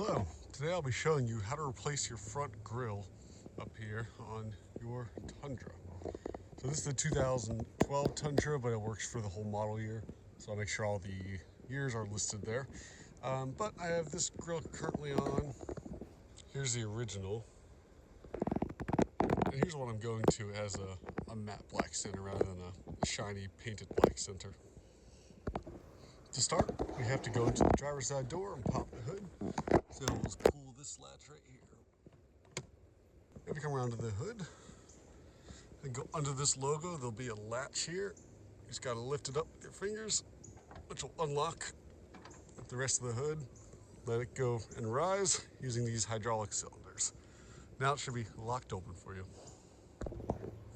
Hello, today I'll be showing you how to replace your front grille up here on your Tundra. So this is the 2012 Tundra, but it works for the whole model year, so I'll make sure all the years are listed there. But I have this grille currently on. Here's the original. And here's what I'm going to. It has a matte black center rather than a shiny painted black center. To start, we have to go into the driver's side door and pop the hood. So we'll just pull this latch right here. If you come around to the hood and go under this logo, there'll be a latch here. You just got to lift it up with your fingers, which will unlock the rest of the hood. Let it go and rise using these hydraulic cylinders. Now it should be locked open for you.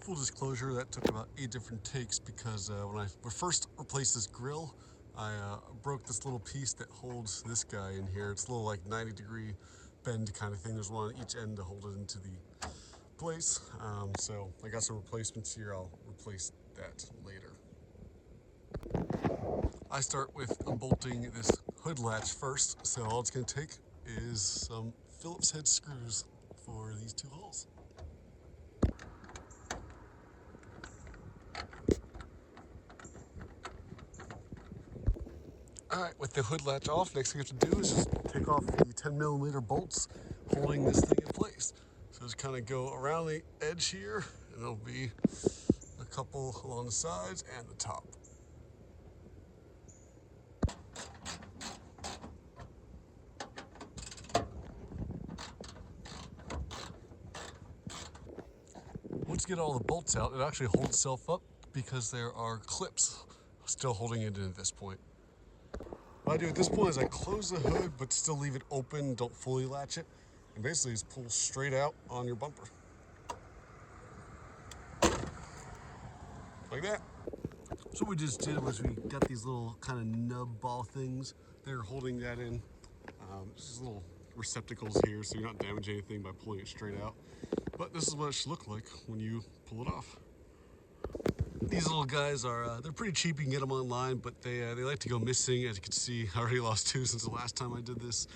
Full disclosure, that took about 8 different takes because when I first replaced this grille, I broke this little piece that holds this guy in here. It's a little like 90-degree bend kind of thing. There's one on each end to hold it into the place. So I got some replacements here. I'll replace that later. I start with unbolting this hood latch first. So all it's going to take is some Phillips head screws for these 2 holes. Alright, with the hood latch off, next thing you have to do is just take off the 10mm bolts holding this thing in place. So just kind of go around the edge here, and there'll be a couple along the sides and the top. Once you get all the bolts out, it actually holds itself up because there are clips still holding it in at this point. What I do at this point is I close the hood but still leave it open, don't fully latch it, and basically just pull straight out on your bumper. Like that. So what we just did was we got these little kind of nub ball things. They're holding that in. Just little receptacles here so you're not damaging anything by pulling it straight out. But this is what it should look like when you pull it off. These little guys are, they're pretty cheap. You can get them online, but they like to go missing. As you can see, I already lost 2 since the last time I did this.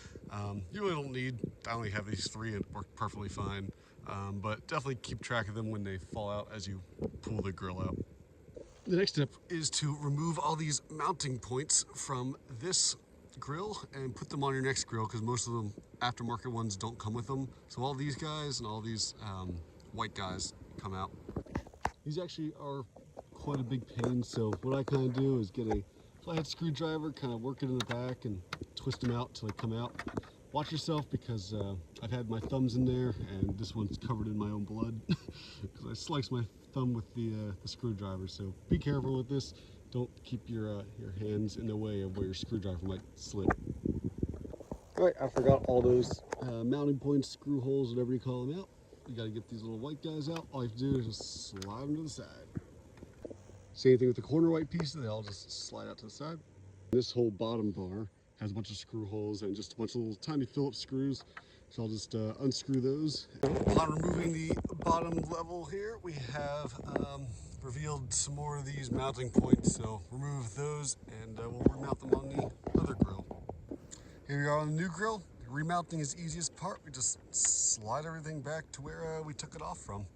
You really don't need, I only have these 3 and it worked perfectly fine. But definitely keep track of them when they fall out as you pull the grille out. The next step is to remove all these mounting points from this grille and put them on your next grille because most of them aftermarket ones don't come with them. So all these guys and all these white guys come out. These actually are quite a big pain, so what I kind of do is get a flathead screwdriver, kind of work it in the back and twist them out until they come out. Watch yourself because I've had my thumbs in there and this one's covered in my own blood because I sliced my thumb with the screwdriver, so be careful with this. Don't keep your hands in the way of where your screwdriver might slip. Alright, I forgot all those mounting points, screw holes, whatever you call them out. You got to get these little white guys out. All you have to do is just slide them to the side. Same thing with the corner white pieces, they all just slide out to the side. This whole bottom bar has a bunch of screw holes and just a bunch of little tiny Phillips screws. So I'll just unscrew those. Upon removing the bottom level here, we have revealed some more of these mounting points. So remove those and we'll remount them on the other grille. Here we are on the new grille. Remounting is the easiest part. We just slide everything back to where we took it off from.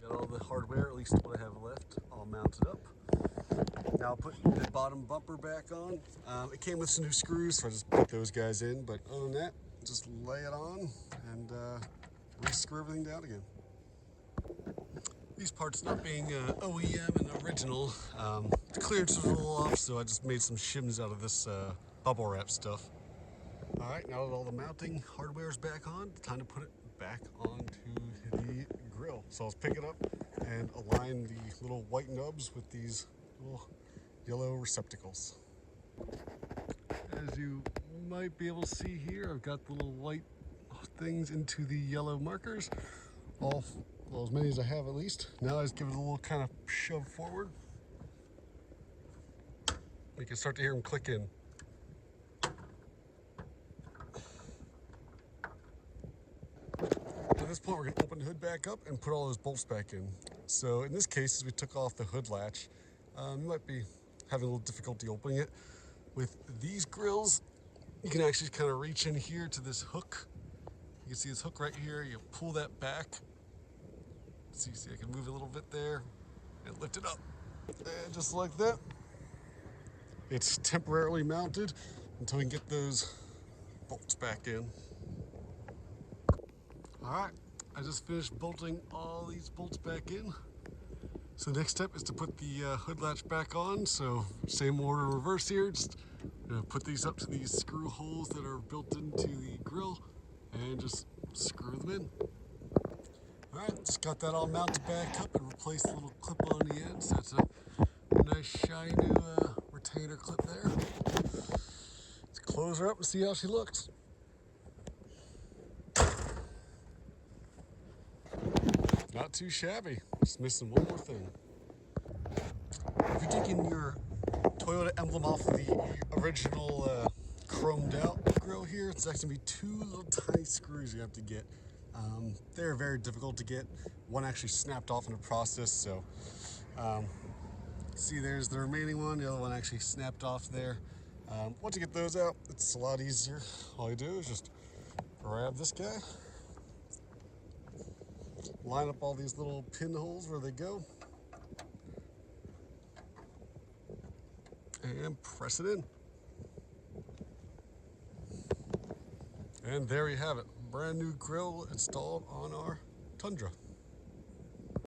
Got all the hardware, at least what I have left, all mounted up. Now I'll put the bottom bumper back on. It came with some new screws, so I just put those guys in. But other than that, just lay it on and re-screw everything down again. These parts not being OEM and original, the clearance was a little off, so I just made some shims out of this bubble wrap stuff. Alright, now that all the mounting hardware is back on, it's time to put it back onto the grille. So I'll pick it up and align the little white nubs with these little yellow receptacles. As you might be able to see here, I've got the little white things into the yellow markers. Well, as many as I have at least. Now I just give it a little kind of shove forward. You can start to hear them click in. At this point, we're going to open the hood back up and put all those bolts back in. So in this case, as we took off the hood latch, you might be having a little difficulty opening it. With these grills, You can actually kind of reach in here to this hook. You can see this hook right here. You pull that back. So you see I can move a little bit there and lift it up. And just like that. It's temporarily mounted until we can get those bolts back in. All right, I just finished bolting all these bolts back in. So the next step is to put the hood latch back on. So same order reverse here, just put these up to these screw holes that are built into the grille and just screw them in. All right, just got that all mounted back up and replaced the little clip on the end. So that's a nice shiny new retainer clip there. Let's close her up and see how she looks. Not too shabby, just missing one more thing. If you're taking your Toyota emblem off of the original chromed out grill here, it's actually going to be 2 little tiny screws you have to get. They're very difficult to get. One actually snapped off in the process, so see there's the remaining one, the other one actually snapped off there. Once you get those out, it's a lot easier. All you do is just grab this guy, line up all these little pinholes where they go, and press it in. And there you have it, brand new grill installed on our Tundra.